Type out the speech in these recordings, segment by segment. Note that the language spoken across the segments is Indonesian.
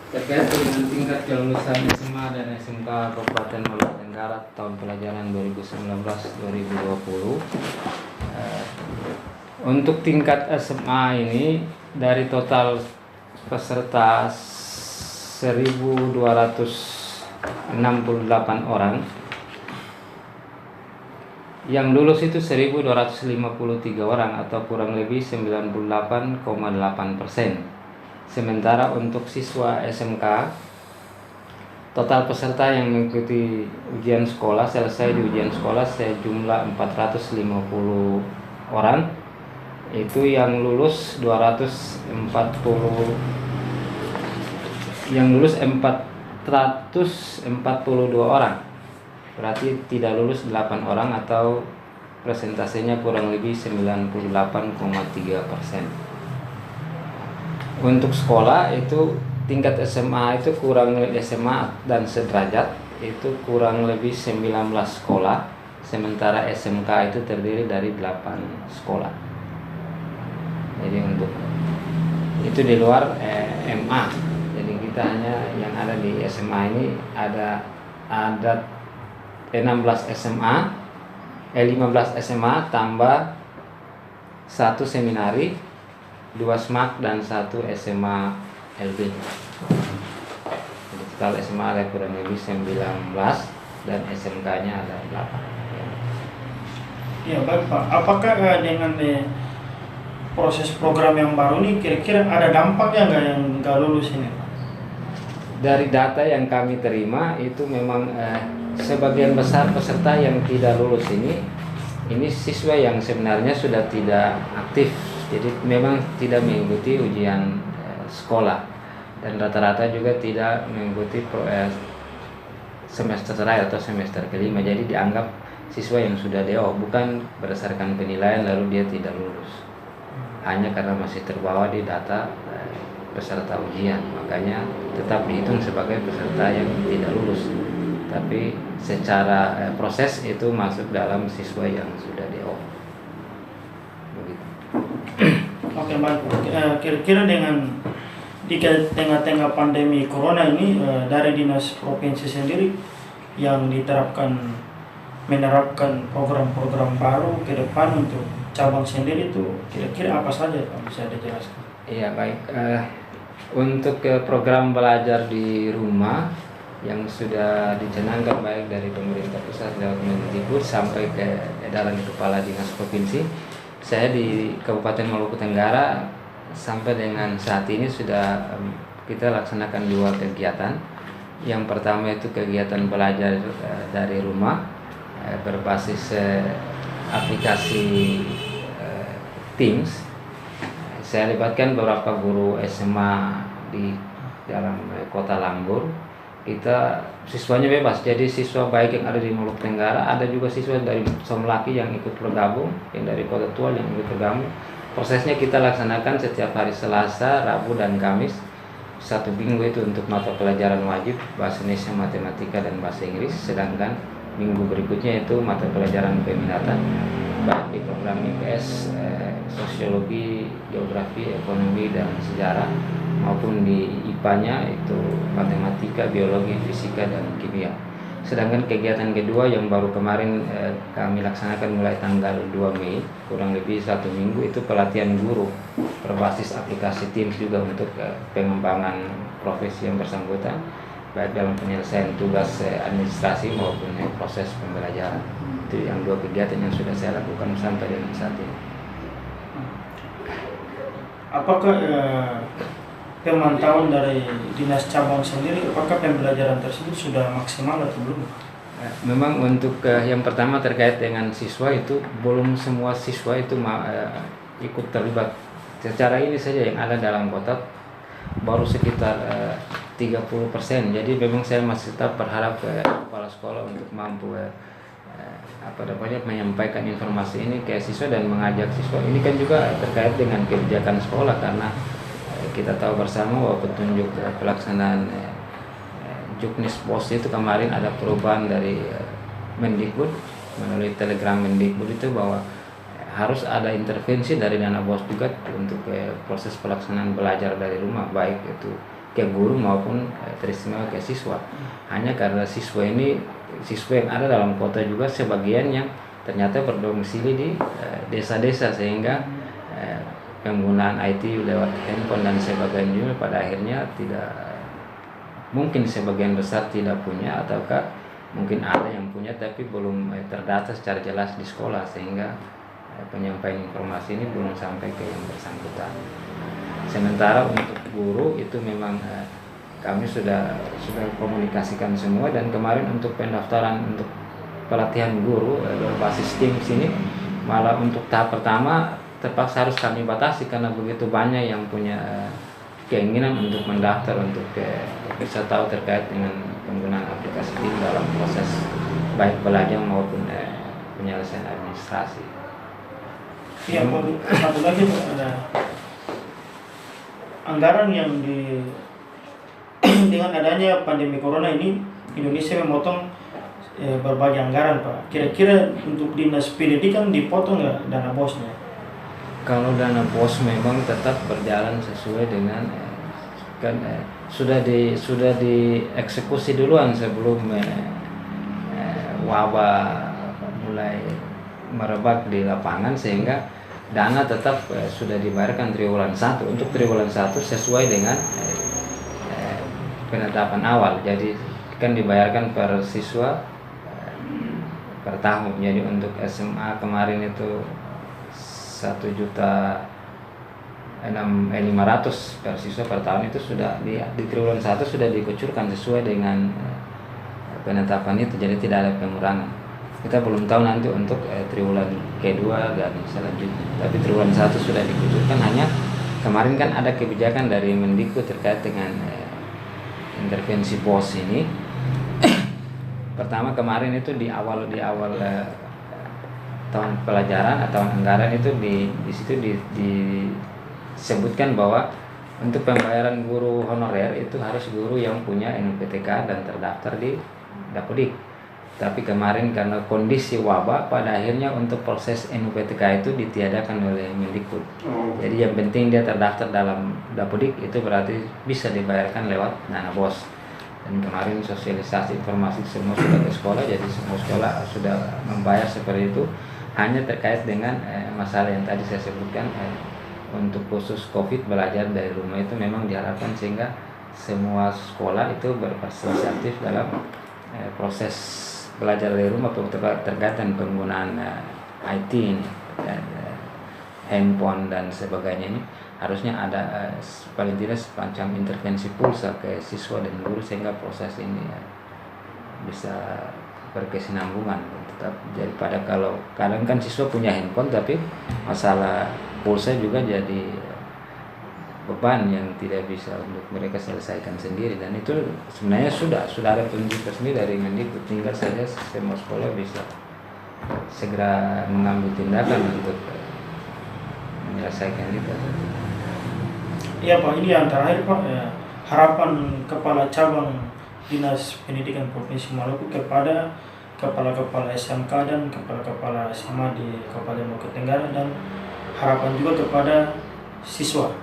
Terkait dengan tingkat kelulusan SMA dan SMK Kabupaten Maluku Tenggara tahun pelajaran 2019-2020. Untuk tingkat SMA ini dari total peserta 1.268 orang, yang lulus itu 1.253 orang atau kurang lebih 98,8%. Sementara untuk siswa SMK, total peserta yang mengikuti ujian sekolah selesai di ujian sekolah sejumlah 450 orang. Itu yang lulus 442 orang. Berarti tidak lulus 8 orang atau persentasenya kurang lebih 98,3%. Untuk sekolah itu tingkat SMA itu kurang SMA dan sederajat itu kurang lebih 19 sekolah, sementara SMK itu terdiri dari 8 sekolah. Jadi untuk itu di luar MA. Jadi kita hanya yang ada di SMA ini ada 15 SMA tambah 1 seminari, 2 SMAK dan 1 SMA LB. Jadi total SMA ada kurang lebih 19 dan SMK-nya ada 8. Ya baik Pak, apakah dengan proses program yang baru ini kira-kira ada dampaknya nggak yang nggak lulus ini Pak? Dari data yang kami terima itu memang sebagian besar peserta yang tidak lulus ini siswa yang sebenarnya sudah tidak aktif, jadi memang tidak mengikuti ujian sekolah dan rata-rata juga tidak mengikuti semester terakhir atau semester kelima. Jadi dianggap siswa yang sudah DO, bukan berdasarkan penilaian lalu dia tidak lulus, hanya karena masih terbawa di data peserta ujian, makanya tetap dihitung sebagai peserta yang tidak lulus. Tapi secara proses itu masuk dalam siswa yang sudah DO. Begitu. Oke baik, kira-kira dengan di tengah-tengah pandemi corona ini dari dinas provinsi sendiri yang menerapkan program-program baru ke depan untuk cabang sendiri itu kira-kira apa saja Pak, bisa dijelaskan? Iya baik, untuk program belajar di rumah yang sudah dicanangkan baik dari pemerintah pusat lewat Mendikbud sampai ke edaran kepala dinas provinsi, saya di Kabupaten Maluku Tenggara sampai dengan saat ini sudah kita laksanakan 2 kegiatan. Yang pertama itu kegiatan belajar dari rumah berbasis aplikasi Teams. Saya libatkan beberapa guru SMA di dalam kota Lambur. Kita siswanya bebas, jadi siswa baik yang ada di Maluku Tenggara, ada juga siswa dari Somlaki yang ikut bergabung, yang dari Kota Tua yang ikut bergabung. Prosesnya kita laksanakan setiap hari Selasa, Rabu dan Kamis. 1 minggu itu untuk mata pelajaran wajib bahasa Indonesia, matematika dan bahasa Inggris, sedangkan minggu berikutnya itu mata pelajaran peminatan baik di program IPS, sosiologi, geografi, ekonomi dan sejarah, maupun di IPA-nya itu matematika, biologi, fisika dan kimia. Sedangkan kegiatan kedua yang baru kemarin kami laksanakan mulai tanggal 2 Mei, kurang lebih 1 minggu, itu pelatihan guru berbasis aplikasi Teams juga untuk pengembangan profesi yang bersangkutan, baik dalam penyelesaian tugas administrasi maupun proses pembelajaran. Itu yang 2 kegiatan yang sudah saya lakukan sampai dengan saat ini. Apakah pemantauan dari dinas cabang sendiri, apakah pembelajaran tersebut sudah maksimal atau belum? Memang untuk yang pertama terkait dengan siswa itu belum semua siswa itu ikut terlibat. Secara ini saja yang ada dalam kota baru sekitar 30%. Jadi memang saya masih tetap berharap kepala sekolah untuk mampu menyampaikan informasi ini ke siswa dan mengajak siswa. Ini kan juga terkait dengan kebijakan sekolah, karena kita tahu bersama bahwa petunjuk pelaksanaan Juknis Pos itu kemarin ada perubahan dari Mendikbud melalui telegram Mendikbud itu bahwa harus ada intervensi dari dana BOS juga untuk proses pelaksanaan belajar dari rumah, baik itu ke guru maupun teristimewa ke siswa. Hanya karena siswa yang ada dalam kota juga sebagian yang ternyata berdomisili di desa-desa, sehingga penggunaan IT lewat handphone dan sebagainya juga pada akhirnya tidak mungkin, sebagian besar tidak punya, ataukah mungkin ada yang punya tapi belum terdata secara jelas di sekolah, sehingga penyampaian informasi ini belum sampai ke yang bersangkutan. Sementara untuk guru itu memang kami sudah komunikasikan semua, dan kemarin untuk pendaftaran untuk pelatihan guru berbasis Teams ini malah untuk tahap pertama terpaksa harus kami batasi karena begitu banyak yang punya keinginan untuk mendaftar untuk bisa tahu terkait dengan penggunaan aplikasi Teams dalam proses baik belajar maupun penyelesaian administrasi. Iya, satu lagi ada anggaran yang dengan adanya pandemi corona ini Indonesia memotong berbagai anggaran, Pak. Kira-kira untuk dinas pendidikan dipotong nggak dana bosnya? Kalau dana bos memang tetap berjalan sesuai dengan sudah dieksekusi duluan sebelum wabah mulai merebak di lapangan, sehingga dana tetap sudah dibayarkan triwulan 1 untuk triwulan 1 sesuai dengan penetapan awal. Jadi kan dibayarkan per siswa per tahun. Jadi untuk SMA kemarin itu 1.500.000 per siswa per tahun, itu sudah di triwulan 1 sudah dikucurkan sesuai dengan penetapan itu, jadi tidak ada pengurangan. Kita belum tahu nanti untuk triwulan kedua dan selanjutnya, tapi triwulan 1 sudah dikucurkan. Hanya kemarin kan ada kebijakan dari Mendikbud terkait dengan intervensi BOS ini. Pertama kemarin itu di awal tahun pelajaran atau anggaran itu di situ disebutkan bahwa untuk pembayaran guru honorer itu harus guru yang punya NPTK dan terdaftar di Dapodik. Tapi kemarin karena kondisi wabah, pada akhirnya untuk proses NPTK itu ditiadakan oleh Mendikbud. Jadi yang penting dia terdaftar dalam Dapodik, itu berarti bisa dibayarkan lewat dana bos. Dan kemarin sosialisasi informasi semua sudah ke sekolah, jadi semua sekolah sudah membayar seperti itu. Hanya terkait dengan masalah yang tadi saya sebutkan, untuk khusus COVID belajar dari rumah itu memang diharapkan sehingga semua sekolah itu berpartisipasi aktif dalam proses belajar dari rumah terkait dengan penggunaan IT ini dan handphone dan sebagainya. Ini harusnya ada paling tidak semacam intervensi pulsa ke siswa dan guru sehingga proses ini bisa berkesinambungan. Tetap daripada kalau kadang kan siswa punya handphone tapi masalah pulsa juga jadi beban yang tidak bisa untuk mereka selesaikan sendiri, dan itu sebenarnya sudah ada tunjuk resmi dari Mendikbud, tinggal saja semua sekolah bisa segera mengambil tindakan untuk menyelesaikan itu. Iya Pak, ini yang terakhir Pak, harapan Kepala Cabang Dinas Pendidikan Provinsi Maluku kepada kepala-kepala SMK dan kepala-kepala SMA di Kabupaten Maluku Tenggara, dan harapan juga kepada siswa.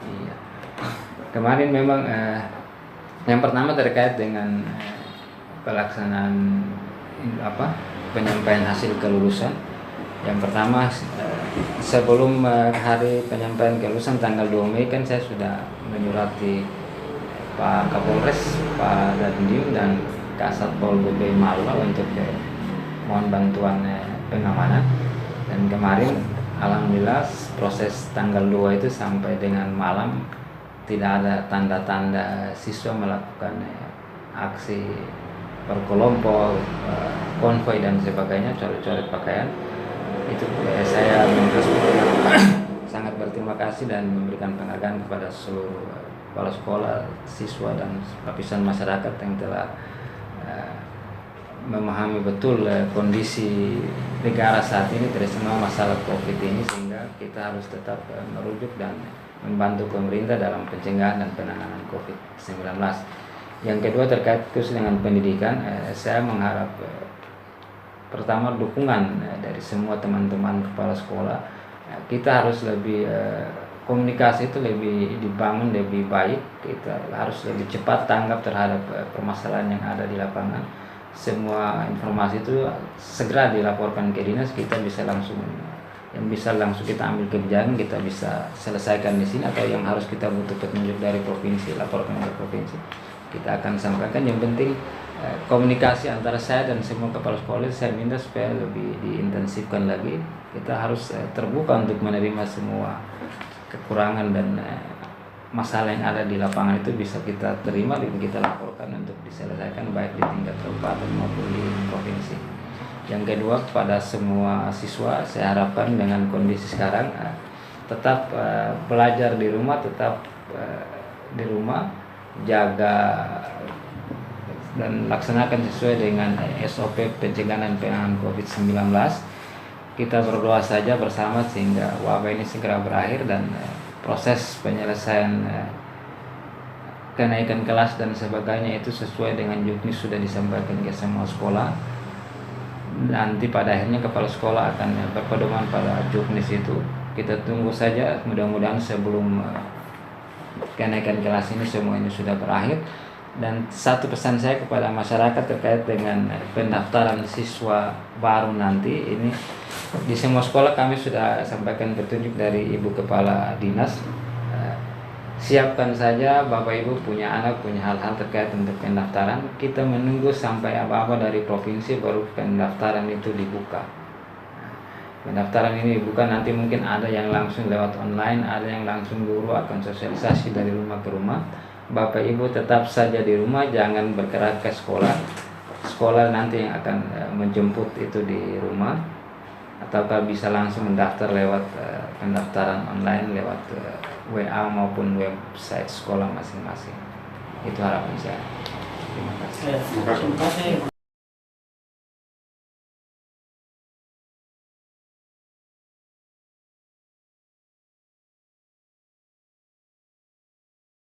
Iya. Kemarin memang yang pertama terkait dengan pelaksanaan penyampaian hasil kelulusan. Yang pertama sebelum hari penyampaian kelulusan tanggal 2 Mei kan saya sudah menyurati Pak Kapolres, Pak Dandim dan Kasatpol PP Malwa untuk mohon bantuan pengamanan. Dan kemarin alhamdulillah proses tanggal 2 itu sampai dengan malam tidak ada tanda-tanda siswa melakukan aksi berkelompok, konvoi dan sebagainya, coret-coret pakaian. Itu saya sangat berterima kasih dan memberikan penghargaan kepada seluruh kepala sekolah, siswa dan lapisan masyarakat yang telah memahami betul kondisi negara saat ini terutama masalah COVID ini, sehingga kita harus tetap merujuk dan membantu pemerintah dalam pencegahan dan penanganan COVID-19. Yang kedua terkait khusus dengan pendidikan, saya mengharap pertama dukungan dari semua teman-teman kepala sekolah. Kita harus lebih komunikasi itu lebih dibangun lebih baik, kita harus lebih cepat tanggap terhadap permasalahan yang ada di lapangan. Semua informasi itu segera dilaporkan ke dinas, kita bisa langsung, yang bisa langsung kita ambil kebijakan, kita bisa selesaikan di sini, atau yang harus kita butuh petunjuk dari provinsi, laporkan ke provinsi, kita akan sampaikan. Yang penting komunikasi antara saya dan semua kepala sekolah, saya minta supaya lebih diintensifkan lagi. Kita harus terbuka untuk menerima semua kekurangan dan masalah yang ada di lapangan, itu bisa kita terima dan kita laporkan untuk diselesaikan baik di tingkat kabupaten maupun di provinsi. Yang kedua, kepada semua siswa saya harapkan dengan kondisi sekarang tetap belajar di rumah, tetap di rumah, jaga dan laksanakan sesuai dengan SOP pencegahan dan penanganan COVID-19. Kita berdoa saja bersama sehingga wabah ini segera berakhir dan proses penyelesaian kenaikan kelas dan sebagainya itu sesuai dengan juknis sudah disampaikan ke semua sekolah. Nanti pada akhirnya kepala sekolah akan berpedoman pada juknis itu. Kita tunggu saja, mudah-mudahan sebelum kenaikan kelas ini semuanya sudah berakhir. Dan satu pesan saya kepada masyarakat terkait dengan pendaftaran siswa baru nanti ini, di semua sekolah kami sudah sampaikan petunjuk dari Ibu Kepala Dinas. Siapkan saja Bapak Ibu punya anak, punya hal-hal terkait untuk pendaftaran. Kita menunggu sampai apa-apa dari provinsi baru pendaftaran itu dibuka. Pendaftaran ini dibuka, nanti mungkin ada yang langsung lewat online, ada yang langsung guru akan sosialisasi dari rumah ke rumah. Bapak Ibu tetap saja di rumah, jangan bergerak ke sekolah. Sekolah nanti yang akan menjemput itu di rumah, ataukah bisa langsung mendaftar lewat pendaftaran online lewat WA maupun website sekolah masing-masing. Itu harapan saya. Terima kasih. Terima kasih.